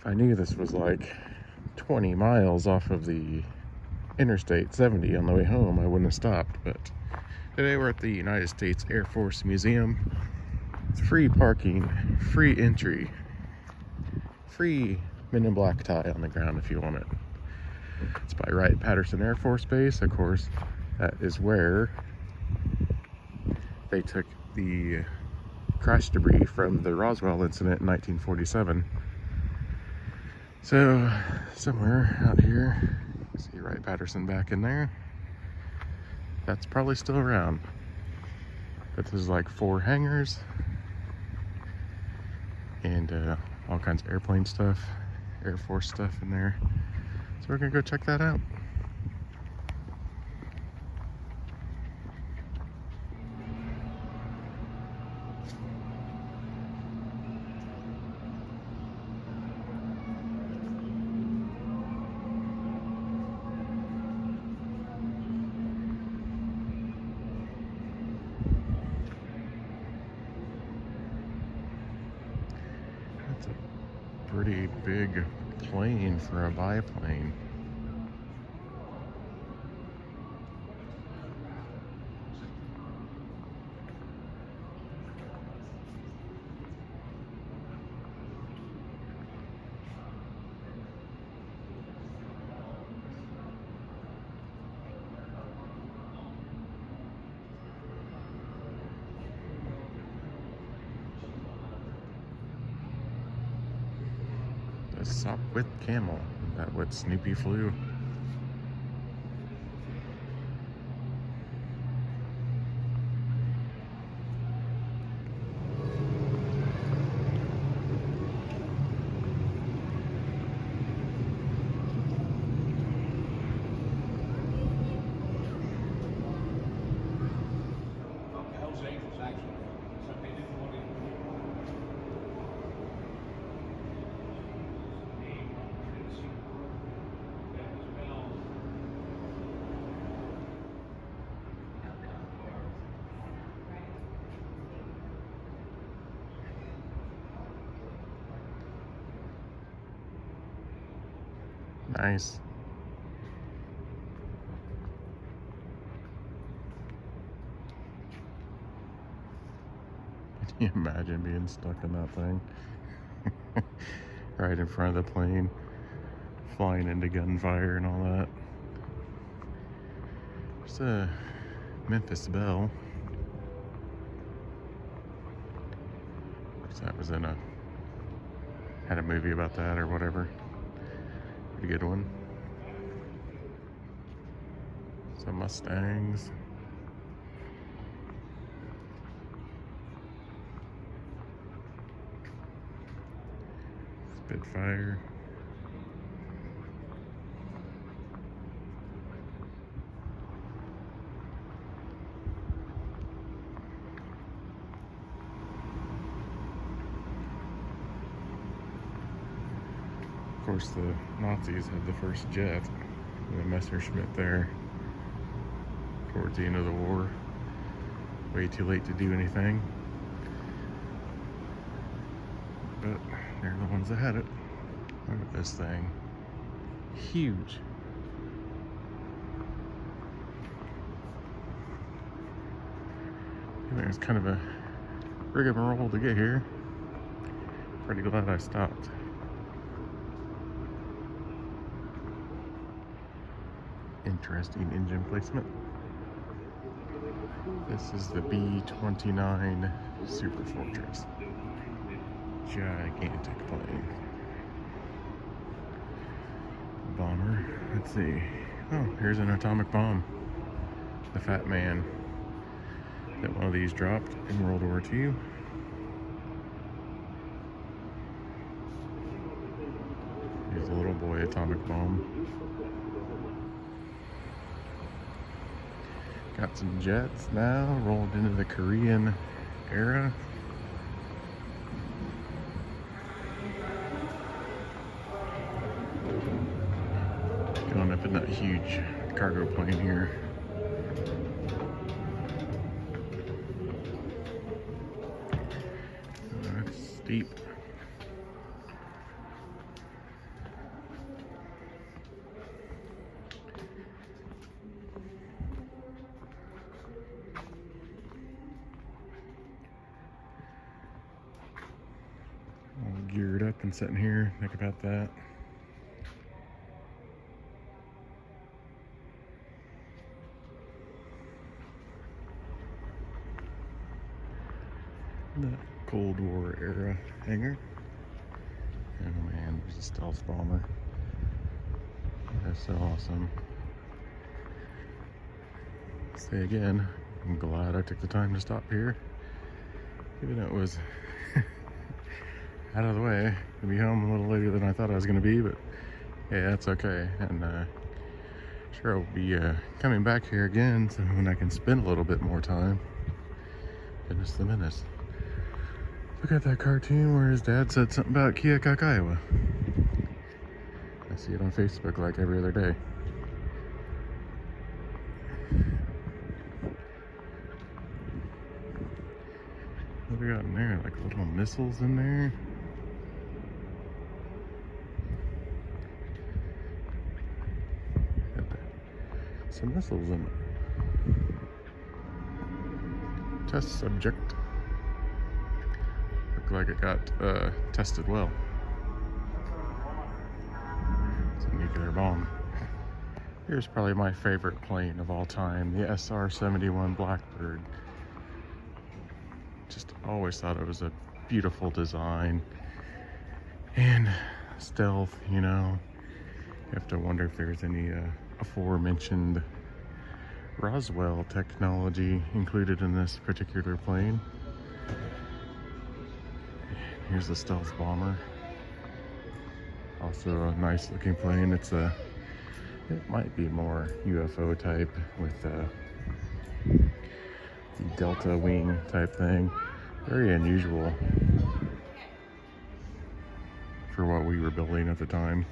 If I knew this was like 20 miles off of the Interstate 70 on the way home, I wouldn't have stopped. But today we're at the United States Air Force Museum. It's free parking, free entry, free Men in Black tie on the ground if you want it. It's by Wright-Patterson Air Force Base. Of course, that is where they took the crash debris from the Roswell incident in 1947. So, somewhere out here, you see Wright-Patterson back in there. That's probably still around. But there's like 4 hangars and all kinds of airplane stuff, Air Force stuff in there. So we're gonna go check that out. That's a pretty big plane for a biplane. The Sopwith Camel, that what Snoopy flew. Nice. Can you imagine being stuck in that thing? Right in front of the plane, flying into gunfire and all that. There's a Memphis Belle. That was had a movie about that or whatever. Pretty good one. Some Mustangs. Spitfire. Of course, the Nazis had the first jet, the Messerschmitt there, towards the end of the war. Way too late to do anything. But they're the ones that had it. Look at this thing. Huge. I think it's kind of a rigmarole to get here. Pretty glad I stopped. Interesting engine placement. This is the B-29 Super Fortress. Gigantic plane. Bomber. Let's see. Oh, here's an atomic bomb. The Fat Man that one of these dropped in World War II. Here's a little boy atomic bomb. Got some jets now, rolled into the Korean era. Going up in that huge cargo plane here. That's steep. All geared up and sitting here, think about that. The Cold War era hangar. Oh man, there's a stealth bomber. That's so awesome. Say again, I'm glad I took the time to stop here. Even though it was out of the way. I'll be home a little later than I thought I was going to be, but yeah, that's okay. And sure I'll be coming back here again so when I can spend a little bit more time. Goodness the menace. Look at that cartoon where his dad said something about Keokuk, Iowa. I see it on Facebook like every other day. What do we got in there? Like little missiles in there? Some missiles in it. Test subject. Looked like it got tested well. It's a nuclear bomb. Here's probably my favorite plane of all time, the SR-71 Blackbird. Just always thought it was a beautiful design and stealth, you know. You have to wonder if there's any aforementioned Roswell technology included in this particular plane. Here's the stealth bomber. Also a nice looking plane. It might be more UFO type with the delta wing type thing. Very unusual for what we were building at the time.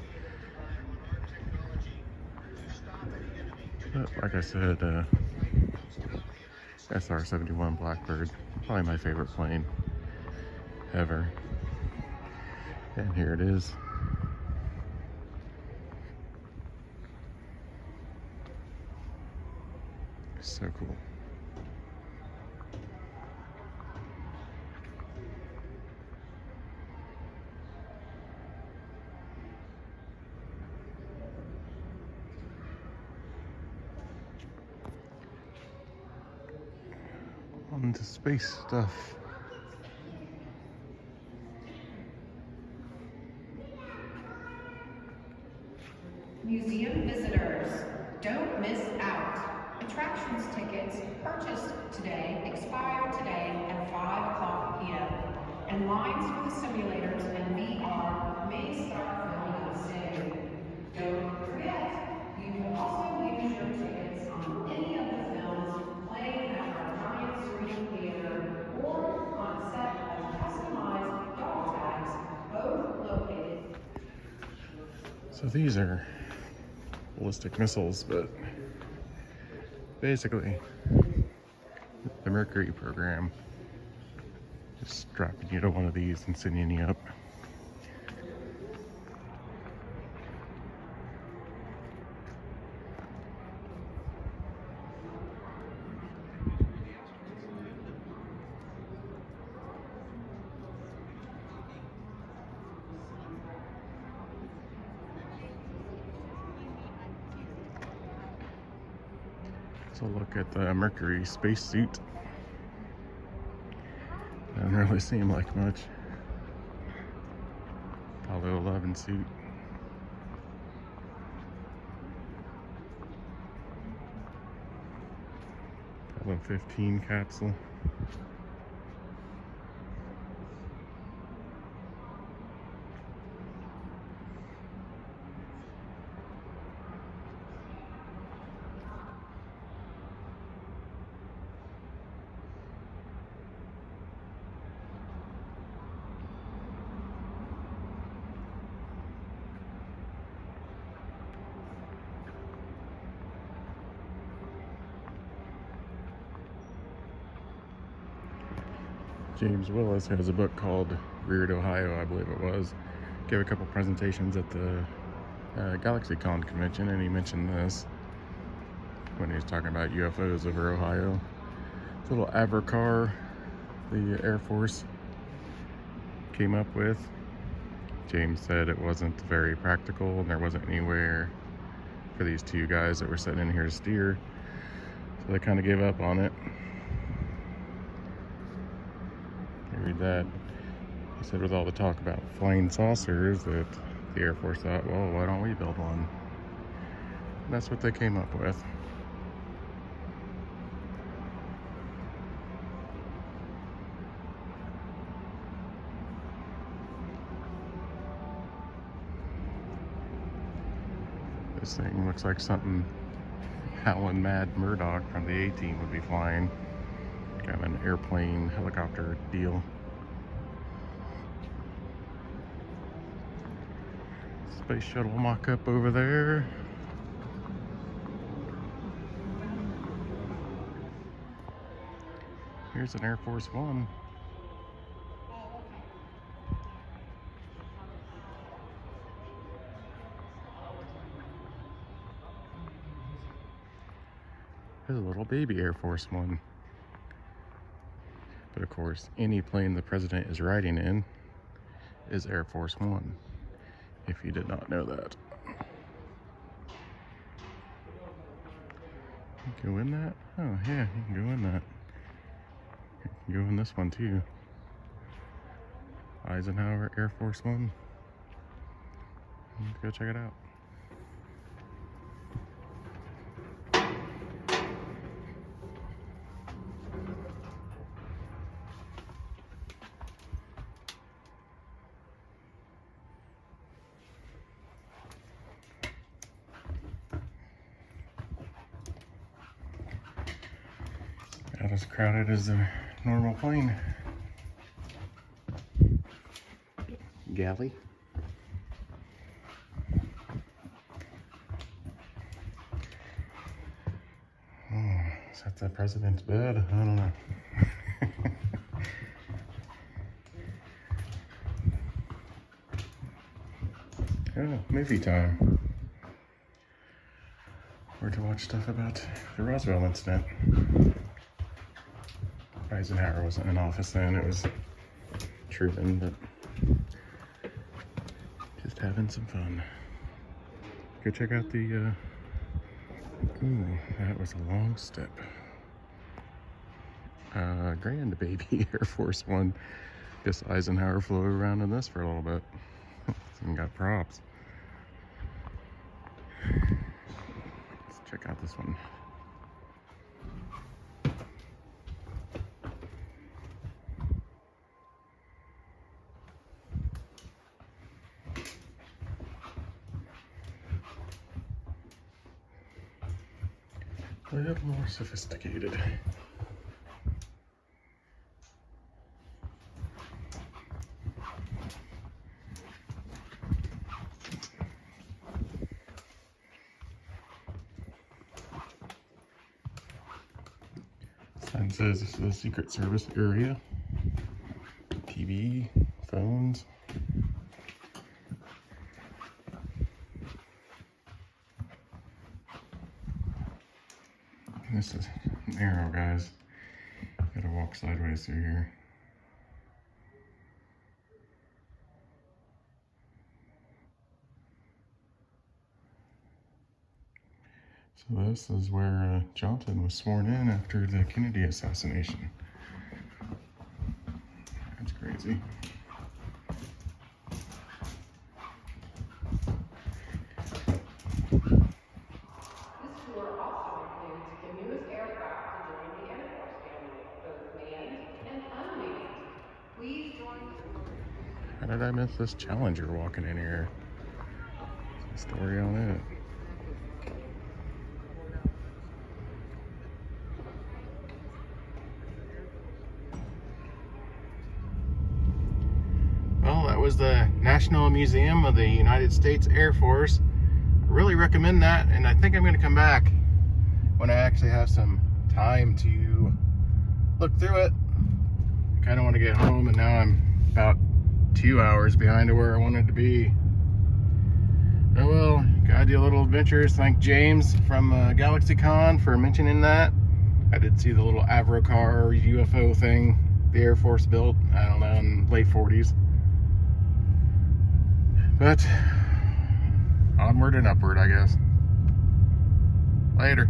But like I said, SR-71 Blackbird, probably my favorite plane ever. And here it is. So cool. On to space stuff. Museum visitors, don't miss out. Attractions tickets purchased today expire today at 5 p.m. And lines for the simulators and VR may start filling soon. Don't forget, you can also use your tickets on any of the films playing at our giant screen theater or on a set of customized dog tags, both located. So these are ballistic missiles, but basically the Mercury program is strapping you to one of these and sending you up. So look at the Mercury spacesuit. Doesn't really seem like much. Apollo 11 suit. Apollo 15 capsule. James Willis has a book called Weird Ohio, I believe it was. Gave a couple presentations at the Galaxycon convention, and he mentioned this when he was talking about UFOs over Ohio. It's a little Abercar the Air Force came up with. James said it wasn't very practical and there wasn't anywhere for these two guys that were sitting in here to steer. So they kind of gave up on it. You read that. He said with all the talk about flying saucers that the Air Force thought, well, why don't we build one? And that's what they came up with. This thing looks like something Howlin' Mad Murdoch from the A-Team would be flying. Kind of an airplane helicopter deal. Space shuttle mock-up over there. Here's an Air Force One. There's a little baby Air Force One. But of course, any plane the president is riding in is Air Force One, if you did not know that. You can go in that? Oh yeah, you can go in that. You can go in this one too. Eisenhower Air Force One. Let's go check it out. Not as crowded as the normal plane. Galley. Oh, is that the president's bed? I don't know. Oh, movie time. Or to watch stuff about the Roswell incident. Eisenhower wasn't in office then, it was Truman, but just having some fun. Go check out the, ooh, that was a long step. Grandbaby Air Force One. Guess Eisenhower flew around in this for a little bit. And got props. Let's check out this one. A little more sophisticated. Sign says this is a Secret Service area. TV, phones. This is narrow, guys. Gotta walk sideways through here. So this is where Johnson was sworn in after the Kennedy assassination. That's crazy. How did I miss this Challenger walking in here? What's the story on it? Well, that was the National Museum of the United States Air Force. I really recommend that, and I think I'm going to come back when I actually have some time to look through it. I kind of want to get home, and now I'm about 2 hours behind to where I wanted to be. Oh well, gotta do a little adventures. Thank James from Galaxycon for mentioning that. I did see the little Avrocar UFO thing the Air Force built, I don't know, in late 40s. But onward and upward, I guess. Later.